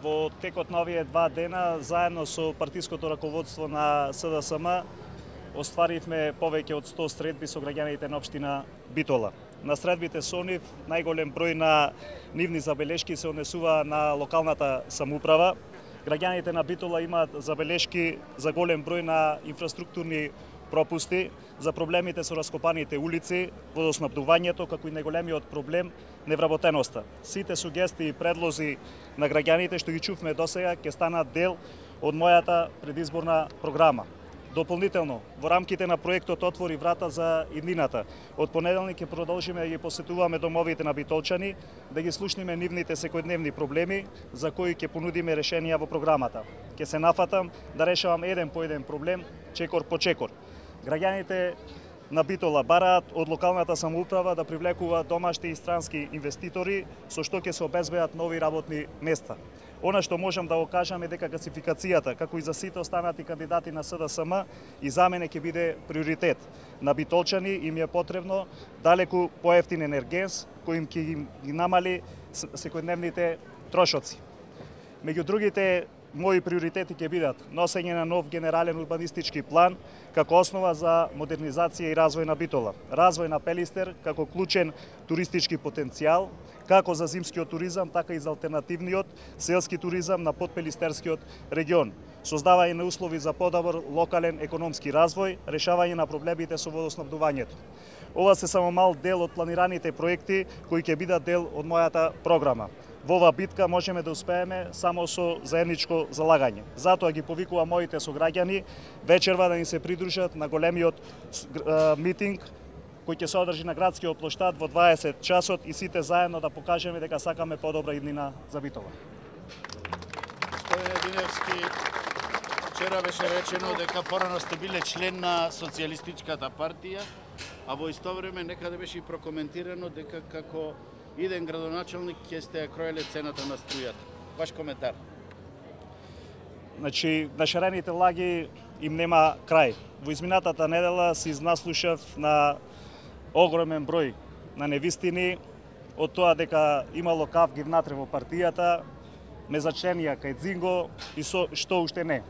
Во текот на овие 2 дена, заедно со партиското раководство на СДСМ, остваривме повеќе од 100 средби со граѓаните на општина Битола. На средбите со нив, најголем број на нивни забелешки се однесува на локалната самоуправа. Граѓаните на Битола имаат забелешки за голем број на инфраструктурни пропусти, за проблемите со раскопаните улици, водоснабдувањето, како и најголемиот проблем невработеноста. Сите сугестии и предлози на граѓаните што ги чувме досега ќе станат дел од мојата предизборна програма. Дополнително, во рамките на проектот Отвори врата за иднината, од понеделник ќе продолжиме да ги посетуваме домовите на битолчани, да ги слушнеме нивните секојдневни проблеми, за кои ќе понудиме решенија во програмата. Ќе се нафатам да решавам еден по еден проблем, чекор по чекор. Граѓаните на Битола бараат од локалната самоуправа да привлекува домашни и странски инвеститори, со што ќе се обезбедат нови работни места. Она што можам да го кажам е дека гасификацијата, како и за сите останати кандидати на СДСМ, и за мене ќе биде приоритет. На битолчани им е потребно далеку поевтин енергенс, кој им ќе ги намали секојдневните трошоци. Меѓу другите мои приоритети ќе бидат носење на нов генерален урбанистички план како основа за модернизација и развој на Битола, развој на Пелистер како клучен туристички потенцијал, како за зимскиот туризам, така и за алтернативниот селски туризам на подпелистерскиот регион, создавање на услови за подобар локален економски развој, решавање на проблемите со водоснабдувањето. Ова се само мал дел од планираните проекти кои ќе бидат дел од мојата програма. Во оваа битка можеме да успееме само со заедничко залагање. Затоа ги повикувам моите сограѓани вечерва да ни се придружат на големиот митинг кој ќе се одржи на градскиот плоштад во 20 часот и сите заедно да покажеме дека сакаме подобра иднина за Битола. Господине Диневски, вчера беше речено дека порано сте биле член на Социјалистичката партија, а во исто време некаде беше и прокоментирано дека како иден градоначалник ќе сте ја кроеле цената на струјата. Ваш коментар? Значи, на шарените лаги им нема крај. Во изминатата недела се изнаслушав на огромен број на невистини од тоа дека имало кавги внатре во партијата, мезачленија кај Дзинго и што уште не.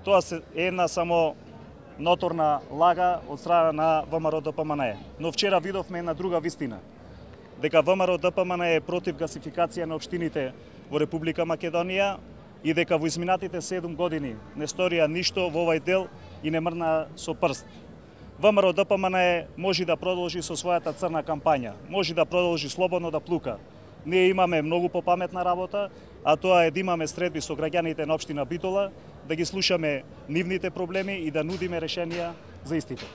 Тоа е една само ноторна лага од страна на ВМРО ДПМНЕ. Но вчера видовме една друга вистина, дека ВМРО ДПМН е против гасификација на општините во Република Македонија и дека во изминатите 7 години не сторија ништо во овај дел и не мрна со прст. ВМРО ДПМН може да продолжи со својата црна кампања, може да продолжи слободно да плука. Ние имаме многу попаметна работа, а тоа е да имаме средби со граѓаните на општина Битола, да ги слушаме нивните проблеми и да нудиме решенија за истите.